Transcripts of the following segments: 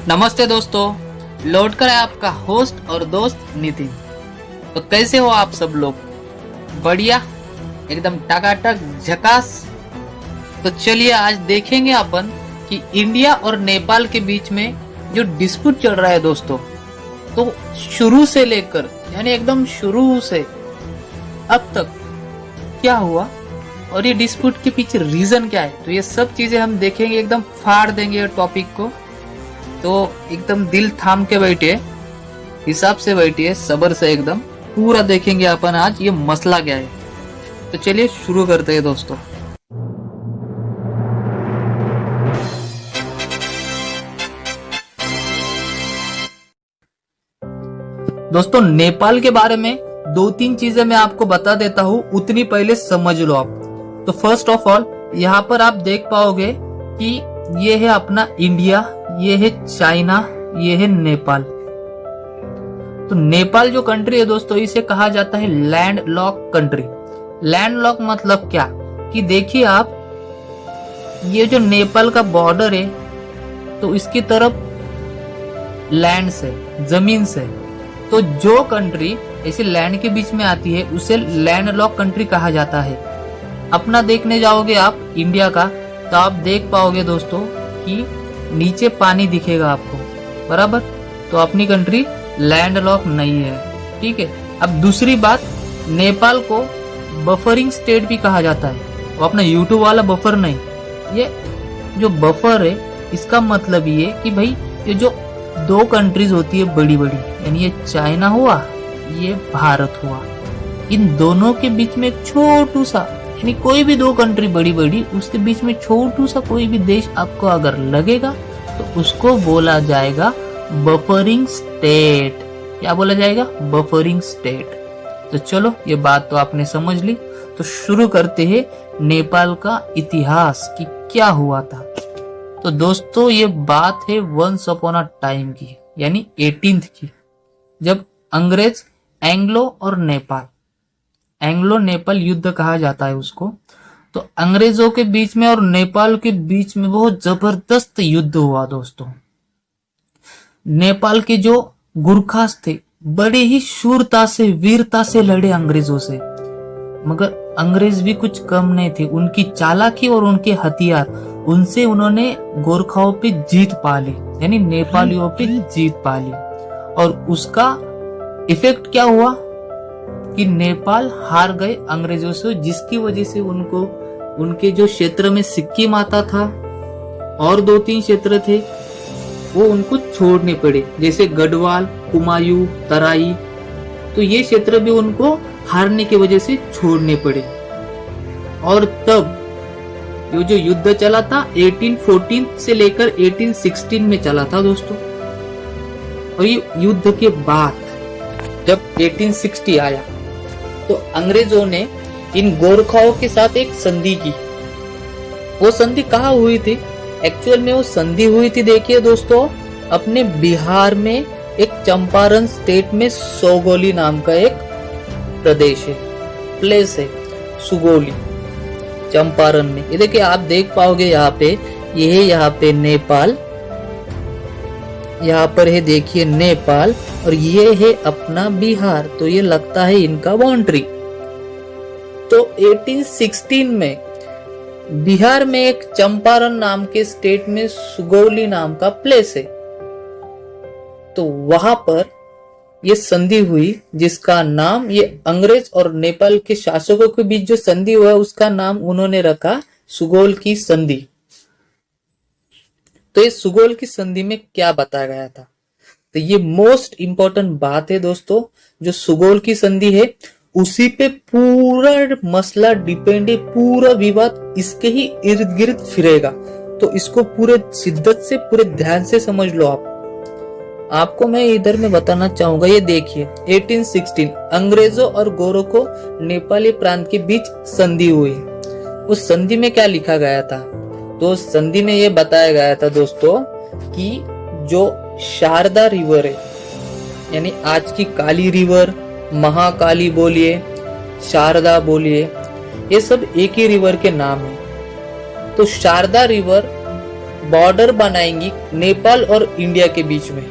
नमस्ते दोस्तों, लौट कर है आपका होस्ट और दोस्त नितिन। तो कैसे हो आप सब लोग? बढ़िया, एकदम टकाटक झकास। तो चलिए आज देखेंगे अपन कि इंडिया और नेपाल के बीच में जो डिस्प्यूट चल रहा है दोस्तों, तो शुरू से लेकर यानी एकदम शुरू से अब तक क्या हुआ और ये डिस्प्यूट के पीछे रीजन क्या है, तो ये सब चीजें हम देखेंगे, एकदम फाड़ देंगे टॉपिक को। तो एकदम दिल थाम के बैठिए, हिसाब से बैठिए, सब्र से एकदम पूरा देखेंगे अपन आज ये मसला क्या है। तो चलिए शुरू करते हैं दोस्तों। दोस्तों नेपाल के बारे में दो तीन चीजें मैं आपको बता देता हूँ, उतनी पहले समझ लो आप। तो फर्स्ट ऑफ ऑल यहाँ पर आप देख पाओगे कि ये है अपना इंडिया, ये है चाइना, ये है नेपाल। तो नेपाल जो कंट्री है दोस्तों, इसे कहा जाता है land lock country. Land lock मतलब क्या कि देखिए आप, ये जो नेपाल का बॉर्डर है तो इसकी तरफ लैंड से, जमीन से, तो जो कंट्री ऐसे लैंड के बीच में आती है उसे लैंड लॉक कंट्री कहा जाता है। अपना देखने जाओगे आप इंडिया का, तो आप देख पाओगे दोस्तों कि नीचे पानी दिखेगा आपको, बराबर। तो अपनी कंट्री लैंड लॉक नहीं है, ठीक है। अब दूसरी बात, नेपाल को बफरिंग स्टेट भी कहा जाता है। वो अपना यूट्यूब वाला बफर नहीं, ये जो बफर है इसका मतलब ये कि भाई ये जो दो कंट्रीज होती है बड़ी बड़ी, यानी ये चाइना हुआ, ये भारत हुआ, इन दोनों के बीच में एक छोटू सा, यानी कोई भी दो कंट्री बड़ी बड़ी, उसके बीच में छोटू सा कोई भी देश आपको अगर लगेगा तो उसको बोला जाएगा बफरिंग स्टेट। क्या बोला जाएगा? Buffering state. तो चलो ये बात तो आपने समझ ली। तो शुरू करते हैं नेपाल का इतिहास कि क्या हुआ था। तो दोस्तों ये बात है वंस अपॉन अ टाइम की, यानी 18th की, जब अंग्रेज एंग्लो और नेपाल, एंग्लो नेपाल युद्ध कहा जाता है उसको, तो अंग्रेजों के बीच में और नेपाल के बीच में बहुत जबरदस्त युद्ध हुआ दोस्तों। नेपाल के जो गुरखास थे बड़े ही शूरता से, वीरता से लड़े अंग्रेजों से, मगर अंग्रेज भी कुछ कम नहीं थे। उनकी चालाकी और उनके हथियार, उनसे उन्होंने गोरखाओं पे जीत पा ली, यानी नेपालियों पे जीत पा ली। और उसका इफेक्ट क्या हुआ कि नेपाल हार गए अंग्रेजों से, जिसकी वजह से उनको उनके जो क्षेत्र में सिक्किम आता था और दो तीन क्षेत्र थे वो उनको छोड़ने पड़े, जैसे गढ़वाल, कुमायूं, तराई। तो ये क्षेत्र भी उनको हारने की वजह से छोड़ने पड़े। और तब ये जो युद्ध चला था 1814 से लेकर 1816 में चला था दोस्तों। और ये युद्ध के बाद जब 1860 आया तो अंग्रेजों ने इन गोरखाओं के साथ एक संधि की। वो संधि कहाँ हुई थी? एक्चुअल में वो संधि हुई थी, देखिए दोस्तों, अपने बिहार में एक चंपारण स्टेट में सुगौली नाम का एक प्रदेश है, प्लेस है सुगौली, चंपारण में। ये देखिए आप देख पाओगे यहाँ पे, ये है यहाँ पे नेपाल, यहाँ पर है देखिए नेपाल, और ये है अपना बिहार। तो ये लगता है इनका बाउंड्री। तो 1816 में बिहार में एक चंपारण नाम के स्टेट में सुगौली नाम का प्लेस है, तो वहां पर ये संधि हुई, जिसका नाम, ये अंग्रेज और नेपाल के शासकों के बीच जो संधि हुआ उसका नाम उन्होंने रखा सुगौल की संधि। तो ये सुगौल की संधि में क्या बताया गया था? तो ये मोस्ट इंपॉर्टेंट बात है दोस्तों, जो सुगौल की संधि है उसी पे पूरा मसला डिपेंड है, पूरा विवाद इसके ही इर्द गिर्द फिरेगा। तो इसको पूरे शिद्दत से, पूरे ध्यान से समझ लो आप। आपको मैं इधर में बताना चाहूंगा, ये देखिए 1816 अंग्रेजों और गोरखों नेपाली प्रांत के बीच संधि हुई। उस संधि में क्या लिखा गया था? तो संधि में ये बताया गया था दोस्तों कि जो शारदा रिवर है, यानी आज की काली रिवर, महाकाली बोलिए, शारदा बोलिए, ये सब एक ही रिवर के नाम है। तो शारदा रिवर बॉर्डर बनाएंगी नेपाल और इंडिया के बीच में,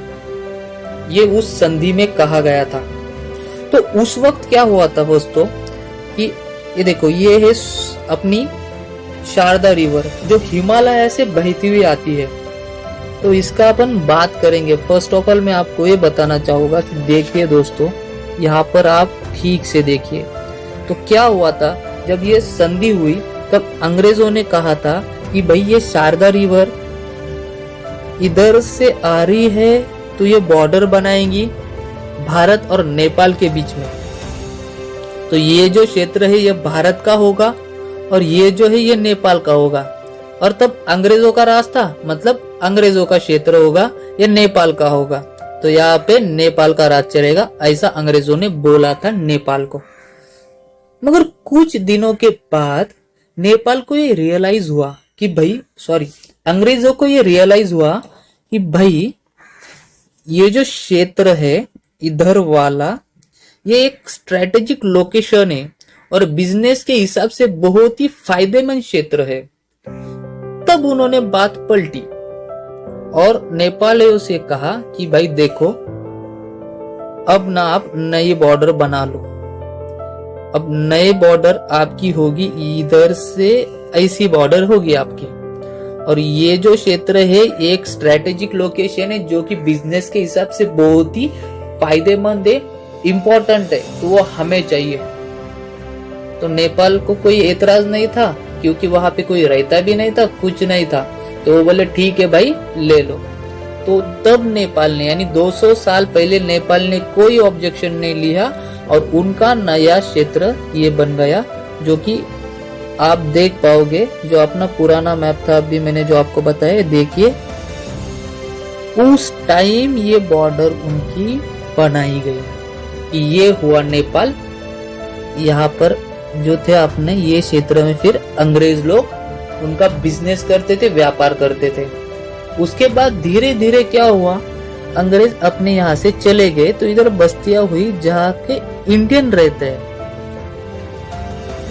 ये उस संधि में कहा गया था। तो उस वक्त क्या हुआ था दोस्तों कि ये देखो, ये है अपनी शारदा रिवर जो हिमालय से बहती हुई आती है। तो इसका अपन बात करेंगे। फर्स्ट ऑफ ऑल मैं आपको ये बताना चाहूंगा कि देखिए दोस्तों, यहाँ पर आप ठीक से देखिए। तो क्या हुआ था, जब ये संधि हुई तब अंग्रेजों ने कहा था कि भाई ये शारदा रिवर इधर से आ रही है तो ये बॉर्डर बनाएंगी भारत और नेपाल के बीच में। तो ये जो क्षेत्र है ये भारत का होगा और ये जो है ये नेपाल का होगा। और तब अंग्रेजों का रास्ता मतलब अंग्रेजों का क्षेत्र होगा, ये नेपाल का होगा। तो यहाँ पे नेपाल का राज चलेगा, ऐसा अंग्रेजों ने बोला था नेपाल को। मगर कुछ दिनों के बाद नेपाल को ये रियलाइज हुआ कि भाई अंग्रेजों को ये रियलाइज हुआ कि भाई ये जो क्षेत्र है इधर वाला, ये एक स्ट्रेटेजिक लोकेशन है और बिजनेस के हिसाब से बहुत ही फायदेमंद क्षेत्र है। तब उन्होंने बात पलटी और नेपालियों से कहा कि भाई देखो, अब ना आप नई बॉर्डर बना लो, अब नए बॉर्डर आपकी होगी, इधर से ऐसी बॉर्डर होगी आपकी। और ये जो क्षेत्र है एक स्ट्रेटेजिक लोकेशन है जो कि बिजनेस के हिसाब से बहुत ही फायदेमंद है, इम्पोर्टेंट है, तो वो हमें चाहिए। तो नेपाल को कोई एतराज नहीं था क्योंकि वहां पे कोई रहता भी नहीं था, कुछ नहीं था। तो वो बोले ठीक है भाई ले लो। तो तब नेपाल ने यानी 200 साल पहले नेपाल ने कोई ऑब्जेक्शन नहीं लिया और उनका नया क्षेत्र ये बन गया, जो कि आप देख पाओगे। जो अपना पुराना मैप था अभी मैंने जो आपको बताया, देखिए उस टाइम ये बॉर्डर उनकी बनाई गई कि ये हुआ नेपाल। यहाँ पर जो थे अपने ये क्षेत्र में फिर अंग्रेज लोग उनका बिजनेस करते थे, व्यापार करते थे। उसके बाद धीरे धीरे क्या हुआ, अंग्रेज अपने यहाँ से चले गए तो इधर बस्तियां हुई जहाँ के इंडियन रहते हैं।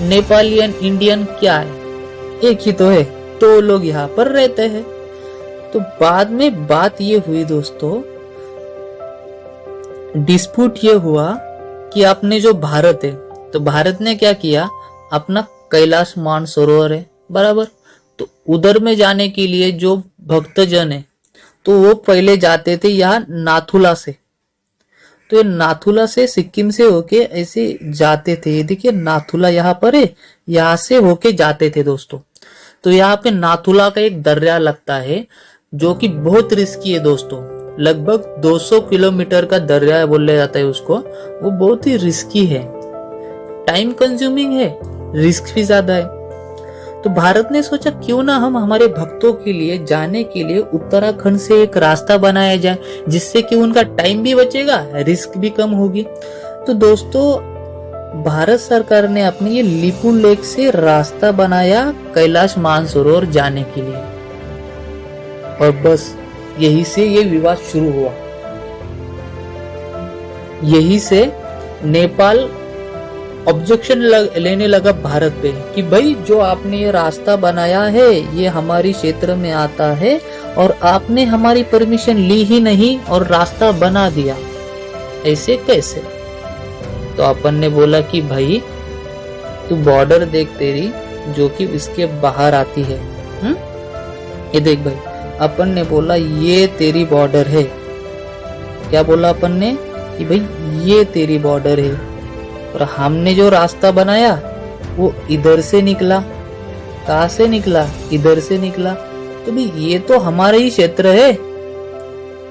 नेपालियन इंडियन क्या है, एक ही तो है, तो लोग यहाँ पर रहते हैं। तो बाद में बात ये हुई दोस्तों, डिस्प्यूट ये हुआ कि आपने जो भारत है, तो भारत ने क्या किया, अपना कैलाश मानसरोवर है बराबर, तो उधर में जाने के लिए जो भक्तजन है तो वो पहले जाते थे यहाँ नाथुला से। तो ये नाथुला से सिक्किम से होके ऐसे जाते थे। देखिए नाथुला यहाँ पर है, यहाँ से होके जाते थे दोस्तों। तो यहाँ पे नाथुला का एक दर्या लगता है जो कि बहुत रिस्की है दोस्तों। लगभग 200 किलोमीटर का दर्या बोला जाता है उसको। वो बहुत ही रिस्की है, टाइम कंज्यूमिंग है, रिस्क भी ज्यादा है। तो भारत ने सोचा क्यों ना हम हमारे भक्तों के लिए जाने के लिए उत्तराखंड से एक रास्ता बनाया जाए, जिससे कि उनका टाइम भी बचेगा, रिस्क भी कम होगी। तो दोस्तों भारत सरकार ने अपने ये लिपुन लेक से रास्ता बनाया कैलाश मानसरोवर जाने के लिए। और बस यही से ये विवाद शुरू हुआ। यही से नेपाल ऑब्जेक्शन लेने लगा भारत पे कि भाई जो आपने ये रास्ता बनाया है ये हमारी क्षेत्र में आता है और आपने हमारी परमिशन ली ही नहीं और रास्ता बना दिया, ऐसे कैसे। तो अपन ने बोला कि भाई तू बॉर्डर देख तेरी जो कि इसके बाहर आती है। ये देख भाई, अपन ने बोला ये तेरी बॉर्डर है। क्या बोला अपन ने कि भाई ये तेरी बॉर्डर है और हमने जो रास्ता बनाया वो इधर से निकला। कहाँ से निकला, इधर से निकला। तो भाई ये तो हमारा ही क्षेत्र है,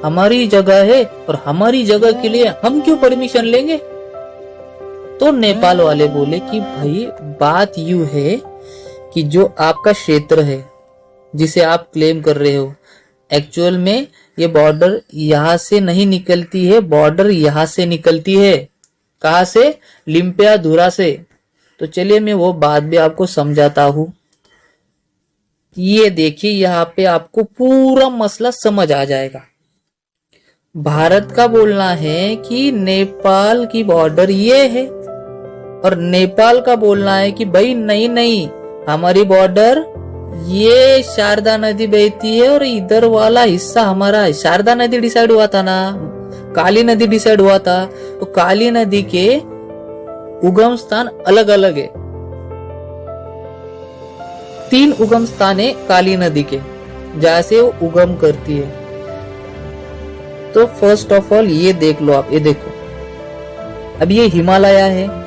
हमारी जगह है और हमारी जगह के लिए हम क्यों परमिशन लेंगे। तो नेपाल वाले बोले कि भाई बात यूं है कि जो आपका क्षेत्र है जिसे आप क्लेम कर रहे हो, एक्चुअल में ये बॉर्डर यहाँ से नहीं निकलती है, बॉर्डर यहाँ से निकलती है। कहाँ से, लिम्पिया धुरा से। तो चलिए मैं वो बात भी आपको समझाता हूँ। ये देखिए यहाँ पे आपको पूरा मसला समझ आ जाएगा। भारत का बोलना है कि नेपाल की बॉर्डर ये है और नेपाल का बोलना है कि भाई नहीं नहीं, हमारी बॉर्डर ये शारदा नदी बहती है और इधर वाला हिस्सा हमारा है। शारदा नदी डिसाइड हुआ था ना, काली नदी डिसाइड हुआ था, तो काली नदी के उगम स्थान अलग अलग है। 3 उगम स्थान है काली नदी के, जहां से वो उगम करती है। तो फर्स्ट ऑफ ऑल ये देख लो आप, ये देखो, अब ये हिमालय है।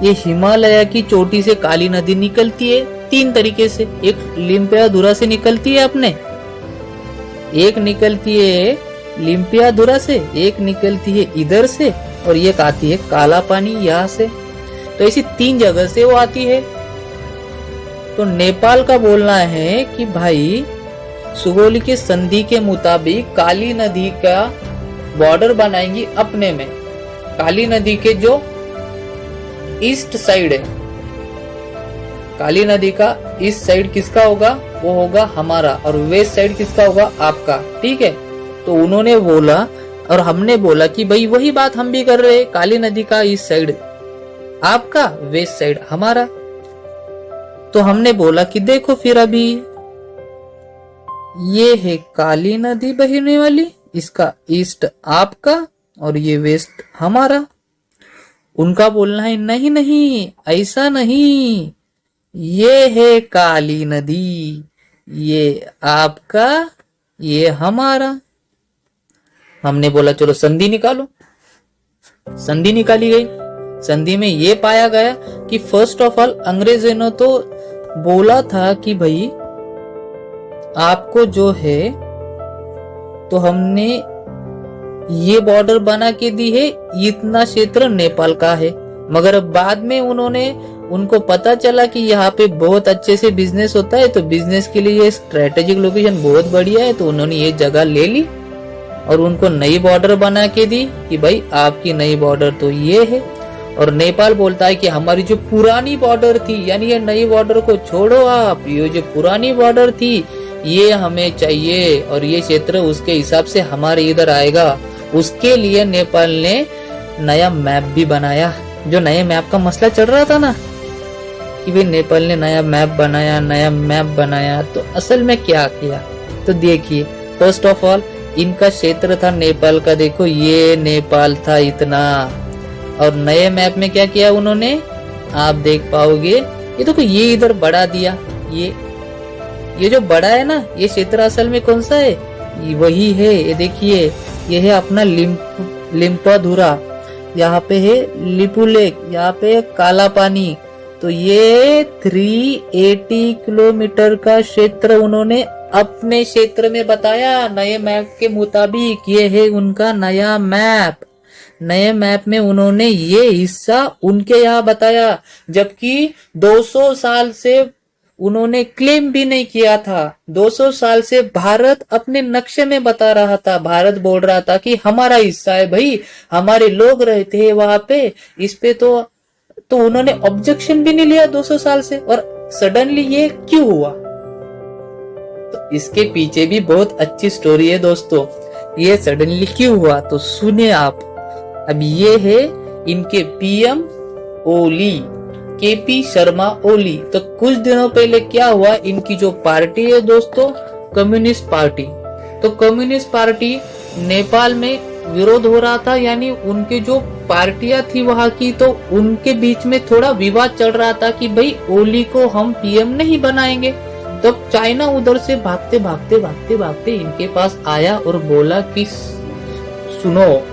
ये हिमालय की चोटी से काली नदी निकलती है 3 तरीके से। एक लिम्पियाधुरा से निकलती है अपने, एक निकलती है लिम्पियाधुरा से, एक निकलती है इधर से, और एक आती है काला पानी यहाँ से। तो ऐसी 3 जगह से वो आती है। तो नेपाल का बोलना है कि भाई सुगोली के संधि के मुताबिक काली नदी का बॉर्डर बनाएंगी अपने में। काली नदी के जो ईस्ट साइड है, काली नदी का ईस्ट साइड किसका होगा? वो होगा हमारा, और वेस्ट साइड किसका होगा? आपका। ठीक है, तो उन्होंने बोला और हमने बोला कि भाई वही बात हम भी कर रहे हैं, काली नदी का ईस्ट साइड आपका, वेस्ट साइड हमारा। तो हमने बोला कि देखो फिर अभी ये है काली नदी बहने वाली, इसका ईस्ट आपका और ये वेस्ट हमारा। उनका बोलना है नहीं नहीं ऐसा नहीं, ये है काली नदी, ये आपका, ये हमारा। हमने बोला चलो संधि निकालो। संधि निकाली गई। संधि में ये पाया गया कि फर्स्ट ऑफ ऑल अंग्रेजों ने तो बोला था कि भाई आपको जो है, तो हमने ये बॉर्डर बना के दी है, इतना क्षेत्र नेपाल का है। मगर बाद में उनको पता चला कि यहाँ पे बहुत अच्छे से बिजनेस होता है, तो बिजनेस के लिए ये स्ट्रेटेजिक लोकेशन बहुत बढ़िया है, तो उन्होंने ये जगह ले ली और उनको नई बॉर्डर बना के दी कि भाई आपकी नई बॉर्डर तो ये है। और नेपाल बोलता है कि हमारी जो पुरानी बॉर्डर थी, यानी ये नई बॉर्डर को छोड़ो आप, ये जो पुरानी बॉर्डर थी ये हमें चाहिए, और ये क्षेत्र उसके हिसाब से हमारे इधर आएगा। उसके लिए नेपाल ने नया मैप भी बनाया। जो नए मैप का मसला चल रहा था ना कि भाई नेपाल ने नया मैप बनाया, तो असल में क्या किया? तो देखिए, फर्स्ट ऑफ ऑल इनका क्षेत्र था नेपाल का, देखो ये नेपाल था इतना, और नए मैप में क्या किया उन्होंने, आप देख पाओगे, ये देखो ये इधर बढ़ा दिया। ये जो बड़ा है ना, ये क्षेत्र असल में कौन सा है? ये वही है, ये देखिए, ये है अपना लिम्पियाधुरा, यहाँ पे है लिपुलेख, यहाँ पे काला पानी। तो ये 380 किलोमीटर का क्षेत्र उन्होंने अपने क्षेत्र में बताया नए मैप के मुताबिक। ये है उनका नया मैप। नए मैप में उन्होंने ये हिस्सा उनके यहाँ बताया, जबकि 200 साल से उन्होंने क्लेम भी नहीं किया था। 200 साल से भारत अपने नक्शे में बता रहा था, भारत बोल रहा था कि हमारा हिस्सा है भाई, हमारे लोग रहते हैं वहां पे, इस पे तो उन्होंने ऑब्जेक्शन भी नहीं लिया 200 साल से। और सडनली ये क्यों हुआ? तो इसके पीछे भी बहुत अच्छी स्टोरी है दोस्तों। ये सडनली क्यों हुआ तो सुनिए आप। अब ये है इनके पीएम ओली, केपी शर्मा ओली। तो कुछ दिनों पहले क्या हुआ, इनकी जो पार्टी है दोस्तों, कम्युनिस्ट पार्टी, तो कम्युनिस्ट पार्टी नेपाल में विरोध हो रहा था, यानी उनके जो पार्टियां थी वहां की, तो उनके बीच में थोड़ा विवाद चल रहा था कि भाई ओली को हम पीएम नहीं बनाएंगे। तब तो चाइना उधर से भागते भागते इनके पास आया और बोला कि सुनो,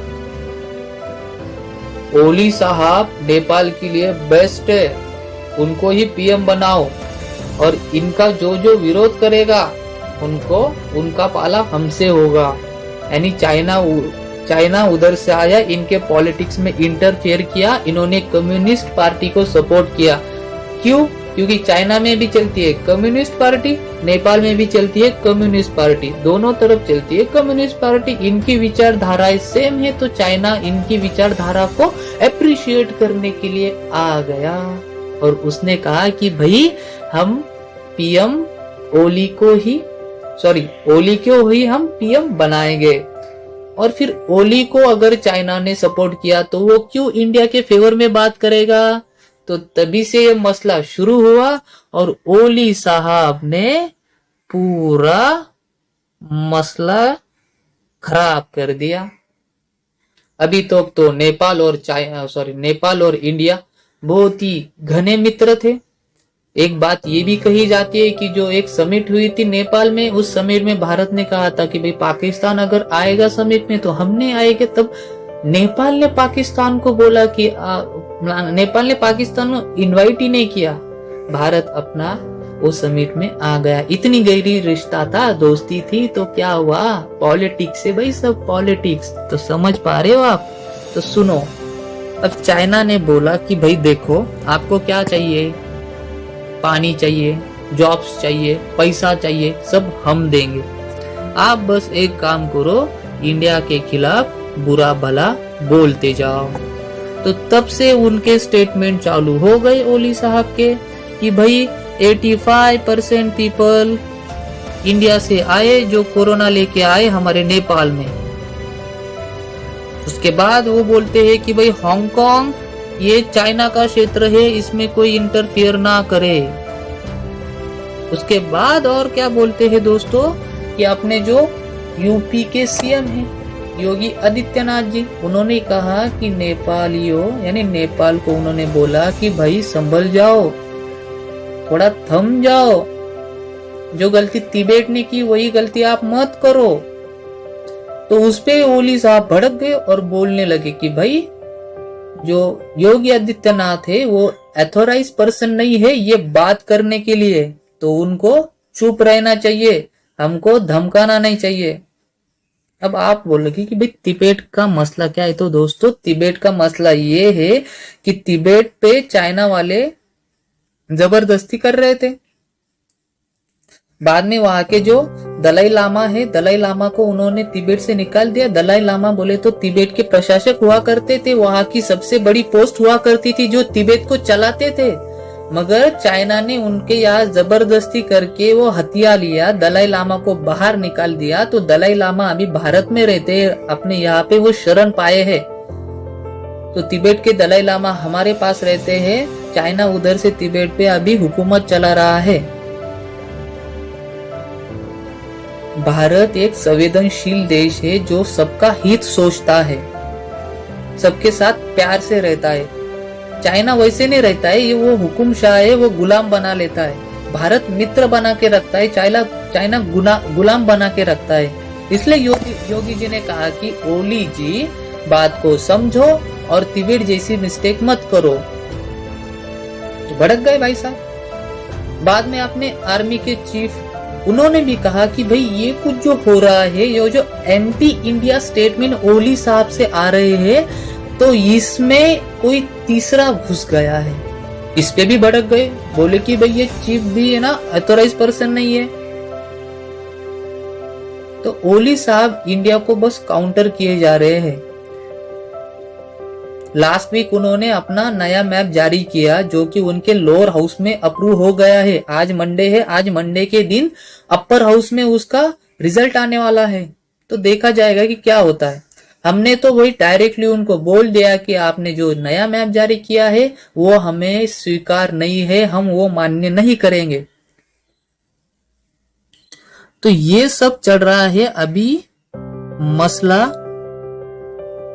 ओली साहब नेपाल के लिए बेस्ट है, उनको ही पीएम बनाओ, और इनका जो जो विरोध करेगा उनका पाला हमसे होगा। यानी चाइना उधर से आया, इनके पॉलिटिक्स में इंटरफेयर किया, इन्होंने कम्युनिस्ट पार्टी को सपोर्ट किया। क्यों? क्योंकि चाइना में भी चलती है कम्युनिस्ट पार्टी, नेपाल में भी चलती है कम्युनिस्ट पार्टी, दोनों तरफ चलती है कम्युनिस्ट पार्टी। इनकी विचारधाराएं सेम है, तो चाइना इनकी विचारधारा को अप्रिशिएट करने के लिए आ गया और उसने कहा कि भाई हम पीएम ओली को ही हम पीएम बनाएंगे। और फिर ओली को अगर चाइना ने सपोर्ट किया तो वो क्यों इंडिया के फेवर में बात करेगा? तो तभी से ये मसला शुरू हुआ और ओली साहब ने पूरा मसला खराब कर दिया। अभी तो नेपाल और नेपाल और इंडिया बहुत ही घने मित्र थे। एक बात ये भी कही जाती है कि जो एक समिट हुई थी नेपाल में, उस समिट में भारत ने कहा था कि भाई पाकिस्तान अगर आएगा समिट में तो हम नहीं आएंगे। तब नेपाल ने पाकिस्तान को बोला कि नेपाल ने पाकिस्तान को इनवाइट ही नहीं किया, भारत अपना वो समिट में आ गया। इतनी गहरी रिश्ता था, दोस्ती थी, तो क्या हुआ, पॉलिटिक्स से भाई, सब पॉलिटिक्स। तो समझ पा रहे हो आप? तो सुनो, अब चाइना ने बोला कि भाई देखो, आपको क्या चाहिए, पानी चाहिए, जॉब्स चाहिए, पैसा चाहिए, सब हम देंगे, आप बस एक काम करो, इंडिया के खिलाफ बुरा भला बोलते जाओ। तो तब से उनके स्टेटमेंट चालू हो गए ओली साहब के कि भाई 85% पीपल इंडिया से आए जो कोरोना लेके आए हमारे नेपाल में। उसके बाद वो बोलते हैं कि भाई हांगकांग ये चाइना का क्षेत्र है, इसमें कोई इंटरफियर ना करे। उसके बाद और क्या बोलते हैं दोस्तों कि अपने जो यूपी के सीएम हैं योगी आदित्यनाथ जी, उन्होंने कहा कि नेपालियों यानी नेपाल को उन्होंने बोला कि भाई संभल जाओ, थोड़ा थम जाओ, जो गलती तिब्बत ने की वही गलती आप मत करो। तो उस पे ओली साहब भड़क गए और बोलने लगे कि भाई जो योगी आदित्यनाथ है वो ऑथोराइज पर्सन नहीं है ये बात करने के लिए, तो उनको चुप रहना चाहिए, हमको धमकाना नहीं चाहिए। अब आप बोलोगे कि भाई तिब्बत का मसला क्या है? तो दोस्तों तिब्बत का मसला ये है कि तिब्बत पे चाइना वाले जबरदस्ती कर रहे थे। बाद में वहां के जो दलाई लामा है, दलाई लामा को उन्होंने तिब्बत से निकाल दिया। दलाई लामा बोले तो तिब्बत के प्रशासक हुआ करते थे, वहां की सबसे बड़ी पोस्ट हुआ करती थी जो तिब्बत को चलाते थे, मगर चाइना ने उनके यहाँ जबरदस्ती करके वो हथिया लिया, दलाई लामा को बाहर निकाल दिया। तो दलाई लामा अभी भारत में रहते हैं, अपने यहाँ पे वो शरण पाए हैं। तो तिब्बत के दलाई लामा हमारे पास रहते हैं, चाइना उधर से तिब्बत पे अभी हुकूमत चला रहा है। भारत एक संवेदनशील देश है जो सबका हित सोचता है, सबके साथ प्यार से रहता है। चाइना वैसे नहीं रहता है, ये वो हुकुमशाह है, वो गुलाम बना लेता है। भारत मित्र बना के रखता है, चाइना गुलाम बना के रखता है। इसलिए योगी जी ने कहा कि ओली जी बात को समझो और तिब्बत जैसी मिस्टेक मत करो। तो भड़क गए भाई साहब। बाद में अपने आर्मी के चीफ उन्होंने भी कहा कि भाई ये कुछ जो हो रहा है, ये जो एंटी इंडिया स्टेटमेंट ओली साहब से आ रहे हैं, तो इसमें कोई तीसरा घुस गया है। इस पे भी भड़क गए, बोले कि भाई ये चीफ भी है ना, ऑथोराइज पर्सन नहीं है। तो ओली साहब इंडिया को बस काउंटर किए जा रहे हैं। लास्ट वीक उन्होंने अपना नया मैप जारी किया जो कि उनके लोअर हाउस में अप्रूव हो गया है। आज मंडे है, आज मंडे के दिन अपर हाउस में उसका रिजल्ट आने वाला है। तो देखा जाएगा कि क्या होता है। हमने तो वही डायरेक्टली उनको बोल दिया कि आपने जो नया मैप जारी किया है वो हमें स्वीकार नहीं है, हम वो मान्य नहीं करेंगे। तो ये सब चल रहा है अभी मसला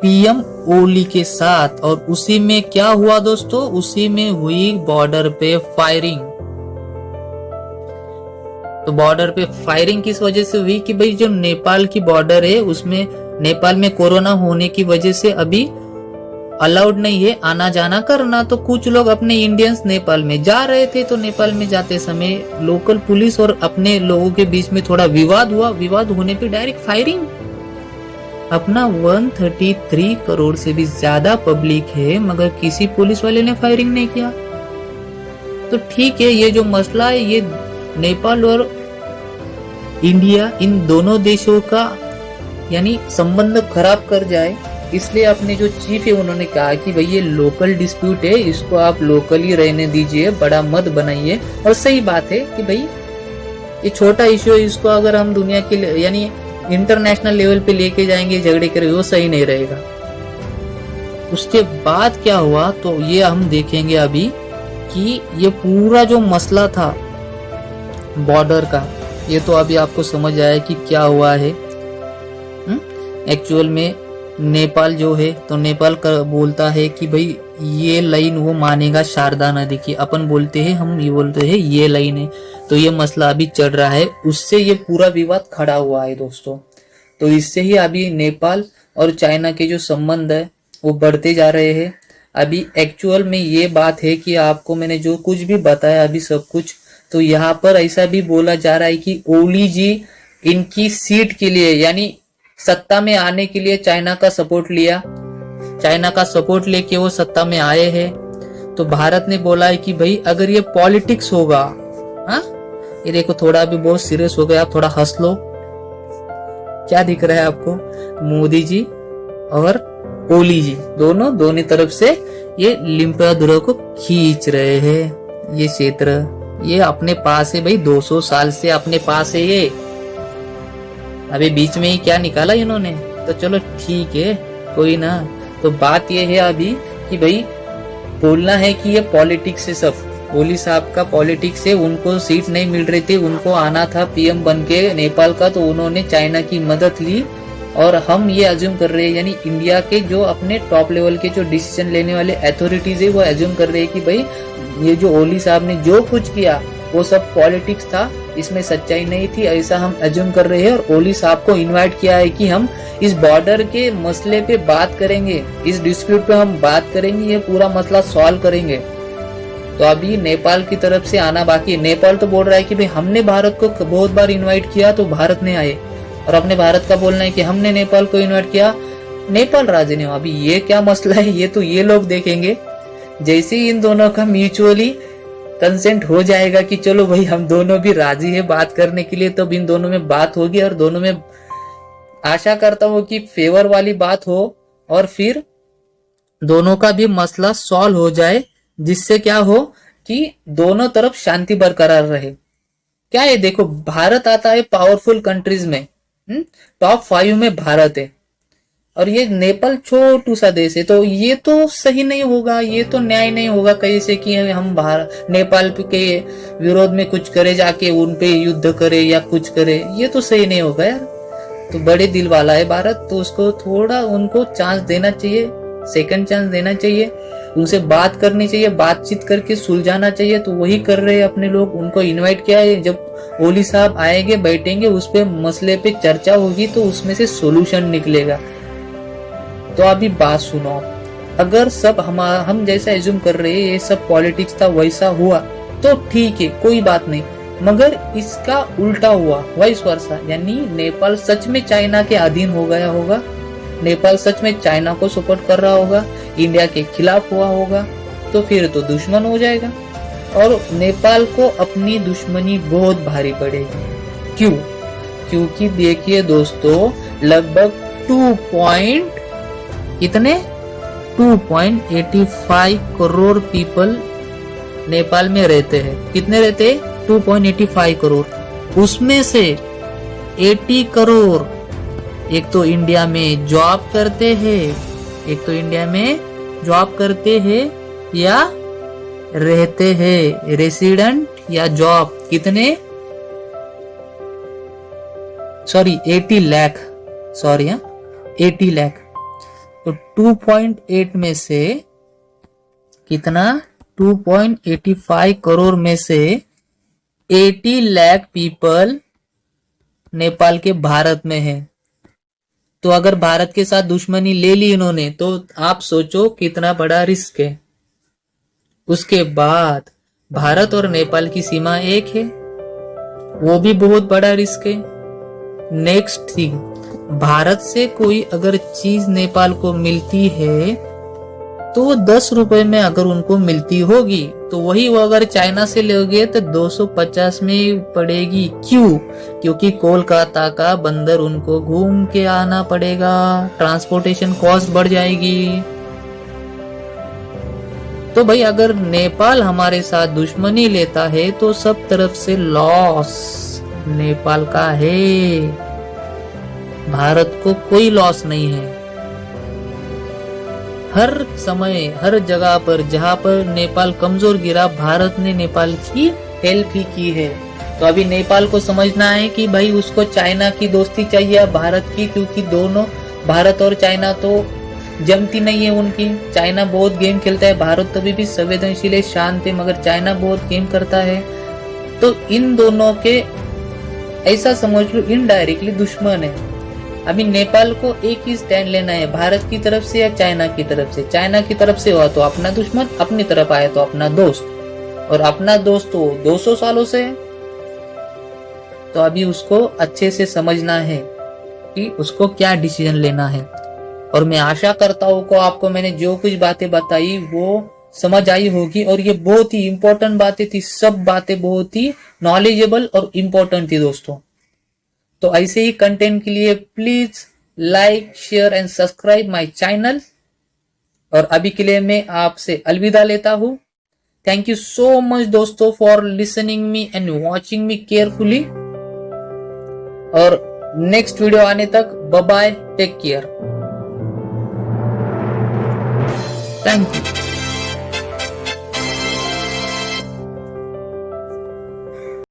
पीएम ओली के साथ। और उसी में क्या हुआ दोस्तों, उसी में हुई बॉर्डर पे फायरिंग। तो बॉर्डर पे फायरिंग किस वजह से हुई कि भाई जो नेपाल की बॉर्डर है उसमें नेपाल में कोरोना होने की वजह से अभी अलाउड नहीं है आना जाना करना। तो कुछ लोग अपने इंडियंस नेपाल में जा रहे थे, तो नेपाल में जाते समय लोकल पुलिस और अपने लोगों के बीच में थोड़ा विवाद हुआ। विवाद होने पे डायरेक्ट फायरिंग। अपना 133 करोड़ से भी ज्यादा पब्लिक है, मगर किसी पुलिस वाले ने फायरिंग नहीं किया। तो ठीक है, ये जो मसला है ये नेपाल और इंडिया इन दोनों देशों का यानी संबंध खराब कर जाए, इसलिए अपने जो चीफ है उन्होंने कहा कि भाई ये लोकल डिस्प्यूट है, इसको आप लोकल ही रहने दीजिए, बड़ा मत बनाइए। और सही बात है कि भाई ये छोटा इश्यू है, इसको अगर हम दुनिया के यानी इंटरनेशनल लेवल पे लेके जाएंगे, झगड़े करेंगे, वो सही नहीं रहेगा। उसके बाद क्या हुआ तो ये हम देखेंगे अभी। कि ये पूरा जो मसला था बॉर्डर का, ये तो अभी आपको समझ आया कि क्या हुआ है। एक्चुअल में नेपाल जो है, तो नेपाल का बोलता है कि भाई ये लाइन वो मानेगा शारदा नदी की, अपन बोलते हैं, हम ये बोलते हैं ये लाइन है। तो ये मसला अभी चल रहा है, उससे ये पूरा विवाद खड़ा हुआ है दोस्तों। तो इससे ही अभी नेपाल और चाइना के जो संबंध है वो बढ़ते जा रहे हैं। अभी एक्चुअल में ये बात है कि आपको मैंने जो कुछ भी बताया अभी सब कुछ, तो यहाँ पर ऐसा भी बोला जा रहा है कि ओली जी इनकी सीट के लिए, यानी सत्ता में आने के लिए चाइना का सपोर्ट लिया, चाइना का सपोर्ट लेके वो सत्ता में आए हैं। तो भारत ने बोला है कि भाई अगर ये पॉलिटिक्स होगा, हाँ ये देखो थोड़ा भी बहुत सीरियस हो गया, आप थोड़ा हंस लो। क्या दिख रहा है आपको? मोदी जी और ओली जी दोनों तरफ से ये लिम्पियादुरा को खींच रहे हैं। ये क्षेत्र ये अपने पास है भाई, 200 साल से अपने पास है ये। अभी बीच में ही क्या निकाला इन्होंने, तो चलो ठीक है कोई ना। तो बात ये है अभी कि भाई बोलना है कि ये पॉलिटिक्स है सब। ओली साहब का पॉलिटिक्स है, उनको सीट नहीं मिल रही थी, उनको आना था पीएम बन के नेपाल का, तो उन्होंने चाइना की मदद ली। और हम ये अज्यूम कर रहे हैं, यानी इंडिया के जो अपने टॉप लेवल के जो डिसीजन लेने वाले अथॉरिटीज है वो अज्यूम कर रहे हैं कि भाई ये जो ओली साहब ने जो कुछ किया वो सब पॉलिटिक्स था, इसमें सच्चाई नहीं थी, ऐसा हम अज्यूम कर रहे हैं। और ओली साहब को इनवाइट किया है कि हम इस बॉर्डर के मसले पे बात करेंगे, इस डिस्प्यूट पे हम बात करेंगे, ये पूरा मसला सॉल्व करेंगे। तो अभी नेपाल की तरफ से आना बाकी है। नेपाल तो बोल रहा है कि भाई हमने भारत को बहुत बार इन्वाइट किया तो भारत ने आए, और अपने भारत का बोलना है कि हमने नेपाल को इन्वाइट किया, नेपाल राजी ने। अभी ये क्या मसला है, ये तो ये लोग देखेंगे। जैसे ही इन दोनों का म्यूचुअली कंसेंट हो जाएगा कि चलो भाई हम दोनों भी राजी है बात करने के लिए, तब तो इन दोनों में बात होगी, और दोनों में आशा करता हूँ कि फेवर वाली बात हो, और फिर दोनों का भी मसला सॉल्व हो जाए, जिससे क्या हो कि दोनों तरफ शांति बरकरार रहे। क्या है, देखो भारत आता है पावरफुल कंट्रीज में, टॉप 5 में भारत है, और ये नेपाल छोटू सा देश है। तो ये तो सही नहीं होगा, ये तो न्याय नहीं होगा कैसे कि हम नेपाल के विरोध में कुछ करे, जाके उन पे युद्ध करे या कुछ करे, ये तो सही नहीं होगा यार। तो बड़े दिल वाला है भारत, तो उसको थोड़ा उनको चांस देना चाहिए, सेकंड चांस देना चाहिए, उनसे बात करनी चाहिए, बातचीत करके सुलझाना चाहिए। तो वही कर रहे हैं अपने लोग। उनको इनवाइट किया है, जब ओली साहब आएंगे बैठेंगे, उस पे मसले पे चर्चा होगी, तो उसमें से सोल्यूशन निकलेगा। तो अभी बात सुनो, अगर सब हम जैसा एज्यूम कर रहे हैं ये सब पॉलिटिक्स था, वैसा हुआ तो ठीक है, कोई बात नहीं। मगर इसका उल्टा हुआ, वाइस वर्सा, यानी नेपाल सच में चाइना के अधीन हो गया होगा, नेपाल सच में चाइना को सपोर्ट कर रहा होगा, इंडिया के खिलाफ हुआ होगा, तो फिर तो दुश्मन हो जाएगा, और नेपाल को अपनी दुश्मनी बहुत भारी पड़ेगी। क्यों? क्योंकि देखिए दोस्तों, लगभग 2.85 करोड़ पीपल नेपाल में रहते हैं। कितने रहते हैं? 2.85 करोड़। उसमें से 80 करोड़ एक तो इंडिया में जॉब करते हैं, या रहते हैं, रेसिडेंट या जॉब। कितने? 80 लाख, 80 लाख। तो 2.8 में से कितना? 2.85 करोड़ में से 80 लाख पीपल नेपाल के भारत में है। तो अगर भारत के साथ दुश्मनी ले ली इन्होंने, तो आप सोचो कितना बड़ा रिस्क है। उसके बाद भारत और नेपाल की सीमा एक है, वो भी बहुत बड़ा रिस्क है। नेक्स्ट थिंग, भारत से कोई अगर चीज नेपाल को मिलती है तो 10 रुपए में अगर उनको मिलती होगी, तो वही वो अगर चाइना से लोगे तो 250 में पड़ेगी। क्यों? क्योंकि कोलकाता का बंदर उनको घूम के आना पड़ेगा, ट्रांसपोर्टेशन कॉस्ट बढ़ जाएगी। तो भाई अगर नेपाल हमारे साथ दुश्मनी लेता है तो सब तरफ से लॉस नेपाल का है, भारत को कोई लॉस नहीं है। हर समय हर जगह पर जहाँ पर नेपाल कमजोर गिरा, भारत ने नेपाल की हेल्प ही की है। तो अभी नेपाल को समझना है कि भाई उसको चाइना की दोस्ती चाहिए या भारत की, क्योंकि दोनों भारत और चाइना तो जमती नहीं है उनकी। चाइना बहुत गेम खेलता है, भारत तो अभी भी संवेदनशील है, शांत है, मगर चाइना बहुत गेम करता है। तो इन दोनों के ऐसा समझ लो इनडायरेक्टली दुश्मन है। अभी नेपाल को एक ही स्टैंड लेना है, भारत की तरफ से या चाइना की तरफ से। चाइना की तरफ से हुआ तो अपना दुश्मन, अपनी तरफ आया तो अपना दोस्त, और अपना दोस्त तो 200 सालों से है। तो अभी उसको अच्छे से समझना है कि उसको क्या डिसीजन लेना है। और मैं आशा करता हूं को आपको मैंने जो कुछ बातें बताई वो समझ आई होगी, और ये बहुत ही इंपॉर्टेंट बातें थी, सब बातें बहुत ही नॉलेजेबल और इम्पोर्टेंट थी दोस्तों। तो ऐसे ही कंटेंट के लिए please like, share and subscribe my channel. और अभी के लिए मैं आपसे अलविदा लेता हूं। थैंक यू सो मच दोस्तों for listening me and watching me carefully. और नेक्स्ट वीडियो आने तक bye bye, take care, thank you.